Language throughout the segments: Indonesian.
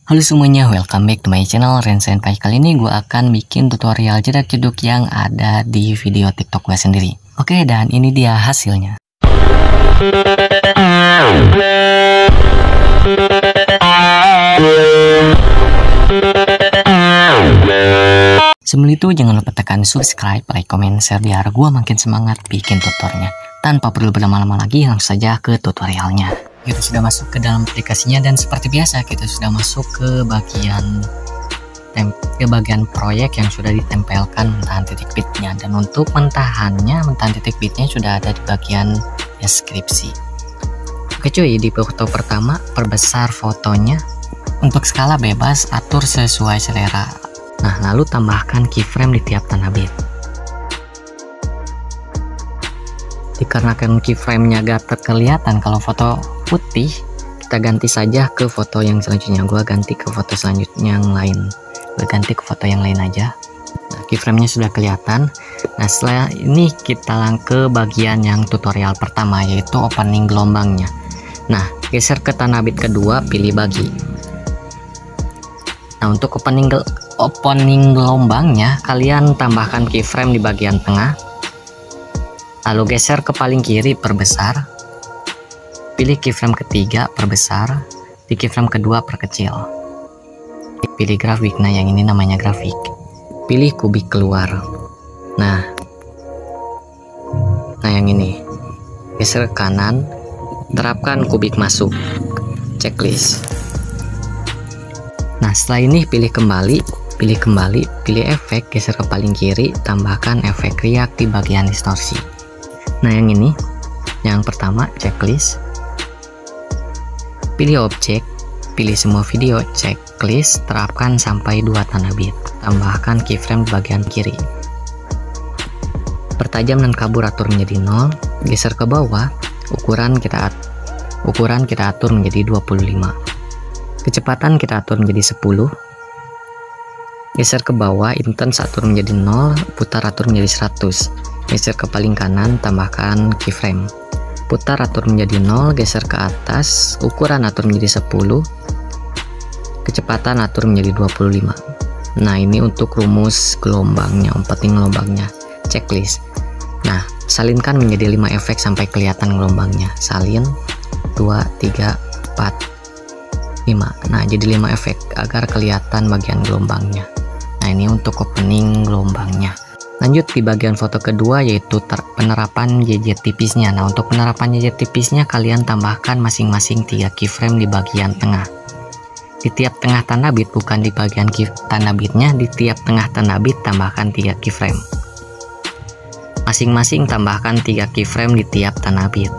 Halo semuanya, welcome back to my channel Ren Senpai. Kali ini gue akan bikin tutorial jedak jeduk yang ada di video TikTok gue sendiri. Oke, dan ini dia hasilnya. Sebelum itu jangan lupa tekan subscribe, like, comment, share biar gue makin semangat bikin tutorialnya. Tanpa perlu berlama-lama lagi, langsung saja ke tutorialnya. Kita sudah masuk ke dalam aplikasinya dan seperti biasa kita sudah masuk ke bagian proyek yang sudah ditempelkan mentahan titik bitnya, dan untuk mentahan titik bitnya sudah ada di bagian deskripsi. Oke cuy, di foto pertama perbesar fotonya, untuk skala bebas atur sesuai selera. Nah, lalu tambahkan keyframe di tiap tanah bit. Dikarenakan keyframe-nya gak terkelihatan kalau foto putih, kita ganti saja ke foto yang selanjutnya. Gua ganti ke foto selanjutnya yang lain. Berganti ke foto yang lain aja. Nah, keyframe-nya sudah kelihatan. Nah, setelah ini kita langsung ke bagian yang tutorial pertama, yaitu opening gelombangnya. Nah, geser ke tanah bit kedua, pilih bagi. Nah, untuk opening gelombangnya, kalian tambahkan keyframe di bagian tengah. Lalu geser ke paling kiri, perbesar. Pilih keyframe ketiga, perbesar. Di keyframe kedua, perkecil. Pilih grafik, nah yang ini namanya grafik. Pilih kubik keluar. Nah yang ini. Geser ke kanan, terapkan kubik masuk. Checklist. Nah setelah ini pilih kembali, pilih efek, geser ke paling kiri, tambahkan efek riak di bagian distorsi. Nah yang ini, yang pertama checklist, pilih objek, pilih semua video, checklist, terapkan sampai 2 tanah bit, tambahkan keyframe di bagian kiri. Pertajam dan kabur atur menjadi 0, geser ke bawah, ukuran kita atur menjadi 25, kecepatan kita atur menjadi 10, geser ke bawah, intense atur menjadi 0, putar atur menjadi 100. Geser ke paling kanan, tambahkan keyframe. Putar atur menjadi 0, geser ke atas, ukuran atur menjadi 10, kecepatan atur menjadi 25. Nah ini untuk rumus gelombangnya, umpeting gelombangnya, checklist. Nah salinkan menjadi 5 efek sampai kelihatan gelombangnya. Salin 2, 3, 4, 5. Nah jadi 5 efek agar kelihatan bagian gelombangnya. Nah ini untuk opening gelombangnya. Lanjut di bagian foto kedua, yaitu penerapan JJ tipisnya. Nah untuk penerapan JJ tipisnya kalian tambahkan masing-masing 3 keyframe di bagian tengah. Di tiap tengah tanah bit, bukan di bagian tanah bitnya, di tiap tengah tanah bit tambahkan 3 keyframe. Masing-masing tambahkan 3 keyframe di tiap tanah bit.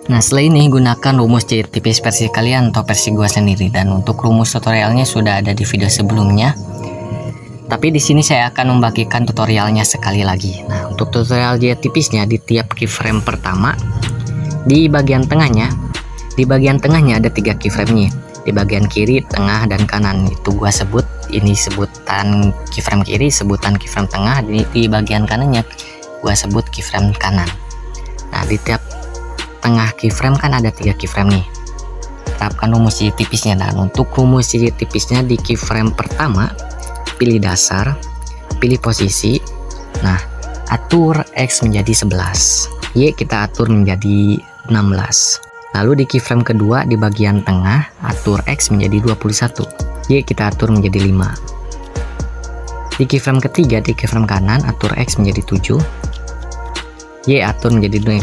Nah setelah ini gunakan rumus JJ tipis versi kalian atau versi gua sendiri, dan untuk rumus tutorialnya sudah ada di video sebelumnya. Tapi di sini saya akan membagikan tutorialnya sekali lagi. Nah untuk tutorial JJ tipisnya, di tiap keyframe pertama, di bagian tengahnya ada 3 keyframe nya. Di bagian kiri, tengah, dan kanan itu gua sebut. Ini sebutan keyframe kiri, sebutan keyframe tengah. Di bagian kanannya gua sebut keyframe kanan. Nah di tiap tengah keyframe kan ada 3 keyframe nih. Terapkan rumus JJ tipisnya. Dan untuk rumus JJ tipisnya, di keyframe pertama pilih dasar, pilih posisi. Nah atur X menjadi 11, Y kita atur menjadi 16. Lalu di keyframe kedua, di bagian tengah atur X menjadi 21, Y kita atur menjadi 5. Di keyframe ketiga, di keyframe kanan atur X menjadi 7, Y atur menjadi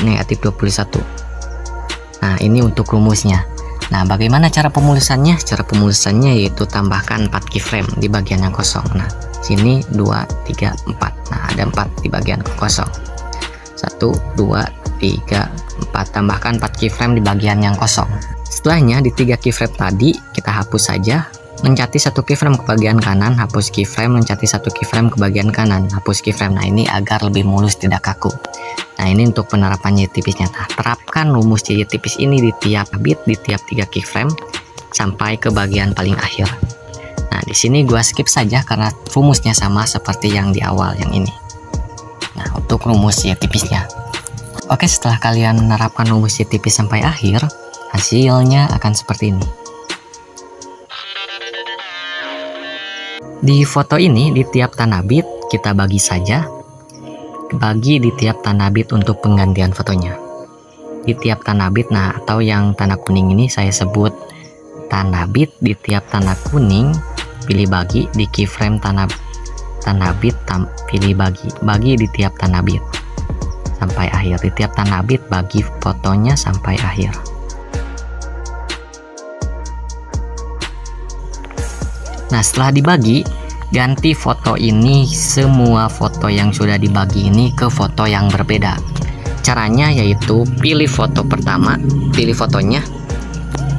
negatif 21. Nah ini untuk rumusnya. Nah bagaimana cara pemulusannya? Cara pemulusannya yaitu tambahkan 4 keyframe di bagian yang kosong. Nah sini 2, 3, 4. Nah ada 4 di bagian kosong. 1, 2, 3, 4. Tambahkan 4 keyframe di bagian yang kosong. Setelahnya di 3 keyframe tadi kita hapus saja. Mencati 1 keyframe ke bagian kanan, hapus keyframe, mencati 1 keyframe ke bagian kanan, hapus keyframe. Nah ini agar lebih mulus, tidak kaku. Nah ini untuk penerapan JJ tipisnya. Nah terapkan rumus JJ tipis ini di tiap bit, di tiap 3 keyframe sampai ke bagian paling akhir. Nah, di sini gua skip saja karena rumusnya sama seperti yang di awal yang ini. Nah, untuk rumus Y tipisnya. Oke, setelah kalian menerapkan rumus Y tipis sampai akhir, hasilnya akan seperti ini. Di foto ini, di tiap tanah bit kita bagi saja. Bagi di tiap tanah bit untuk penggantian fotonya. Di tiap tanah bit, nah atau yang tanda kuning ini saya sebut tanah bit. Di tiap tanah kuning pilih bagi, di keyframe tanah bit pilih bagi di tiap tanah bit sampai akhir. Di tiap tanah bit bagi fotonya sampai akhir. Nah, setelah dibagi, ganti foto ini, semua foto yang sudah dibagi ini ke foto yang berbeda. Caranya yaitu pilih foto pertama, pilih fotonya,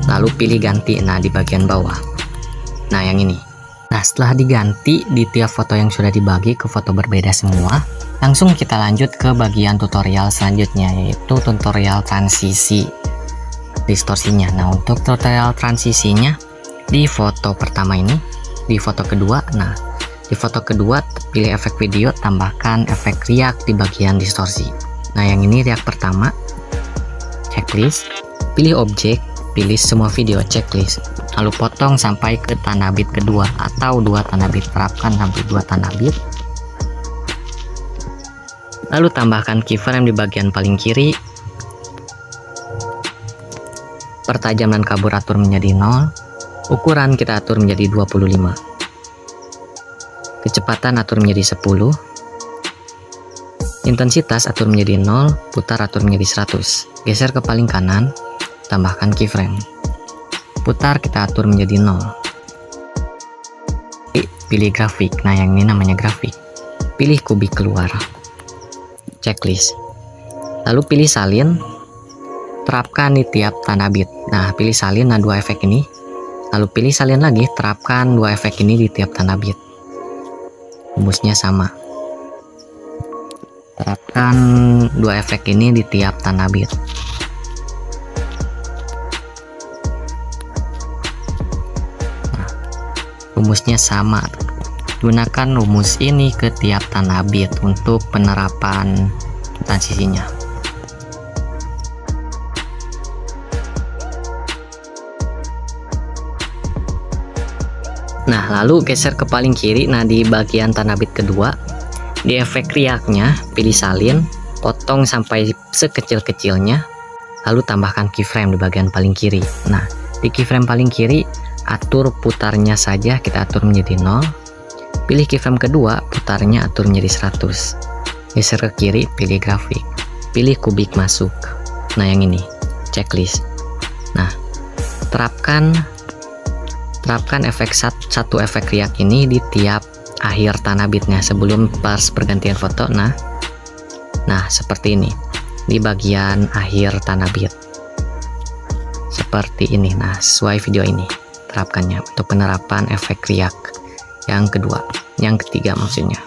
lalu pilih ganti, nah di bagian bawah. Nah, yang ini. Nah, setelah diganti di tiap foto yang sudah dibagi ke foto berbeda semua, langsung kita lanjut ke bagian tutorial selanjutnya, yaitu tutorial transisi distorsinya. Nah, untuk tutorial transisinya di foto pertama ini, di foto kedua, nah di foto kedua pilih efek video, tambahkan efek riak di bagian distorsi. Nah, yang ini riak pertama, checklist, pilih objek, pilih semua video, checklist, lalu potong sampai ke tanah bit kedua atau 2 tanah bit, terapkan sampai 2 tanah bit, lalu tambahkan keyframe di bagian paling kiri, pertajaman kabur atur menjadi 0, ukuran kita atur menjadi 25, kecepatan atur menjadi 10, intensitas atur menjadi 0, putar atur menjadi 100, geser ke paling kanan, tambahkan keyframe, putar kita atur menjadi 0, pilih grafik. Nah, yang ini namanya grafik, pilih kubik keluar, checklist, lalu pilih salin, terapkan di tiap tanah bit. Nah, pilih salin, nah 2 efek ini, lalu pilih salin lagi, terapkan 2 efek ini di tiap tanah bit. Rumusnya sama, terapkan 2 efek ini di tiap tanah bit. Nah, rumusnya sama, gunakan rumus ini ke tiap tanah bit untuk penerapan transisinya. Nah, lalu geser ke paling kiri. Nah, di bagian tanah bit kedua, di efek riaknya pilih salin, potong sampai sekecil-kecilnya, lalu tambahkan keyframe di bagian paling kiri. Nah, di keyframe paling kiri atur putarnya saja, kita atur menjadi 0, pilih keyframe kedua, putarnya atur menjadi 100, geser ke kiri, pilih grafik, pilih kubik masuk. Nah, yang ini checklist. Nah, terapkan efek satu efek riak ini di tiap akhir tanah bitnya sebelum pas pergantian foto. Nah seperti ini di bagian akhir tanah bit seperti ini. Nah, sesuai video ini terapkannya untuk penerapan efek riak yang ketiga maksudnya.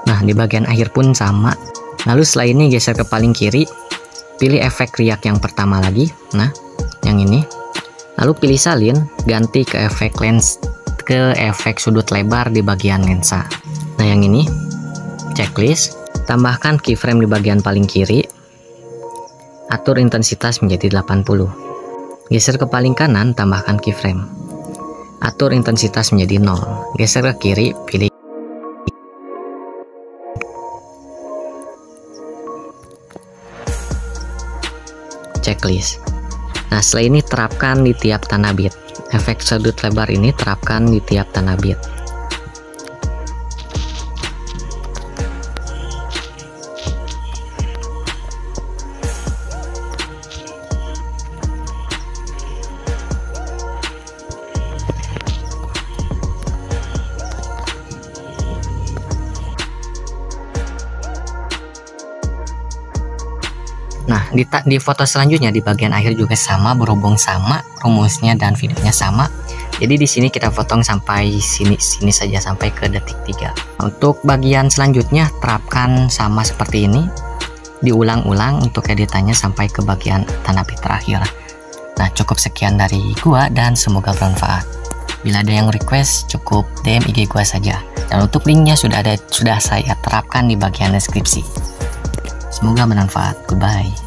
Nah, di bagian akhir pun sama. Lalu setelah ini geser ke paling kiri, pilih efek riak yang pertama lagi, nah yang ini, lalu pilih salin, ganti ke efek sudut lebar di bagian lensa. Nah, yang ini checklist, tambahkan keyframe di bagian paling kiri, atur intensitas menjadi 80, geser ke paling kanan, tambahkan keyframe, atur intensitas menjadi 0, geser ke kiri, pilih checklist. Nah, setelah ini terapkan di tiap tanah bit. Efek sudut lebar ini terapkan di tiap tanah bit. Nah, di foto selanjutnya di bagian akhir juga sama, berhubung sama rumusnya dan videonya sama. Jadi di sini kita potong sampai sini saja, sampai ke detik 3. Untuk bagian selanjutnya terapkan sama seperti ini. diulang-ulang untuk editannya sampai ke bagian tanapi terakhir. Nah, cukup sekian dari gua dan semoga bermanfaat. Bila ada yang request, cukup DM IG gua saja. Dan untuk linknya sudah saya terapkan di bagian deskripsi. Semoga bermanfaat. Goodbye.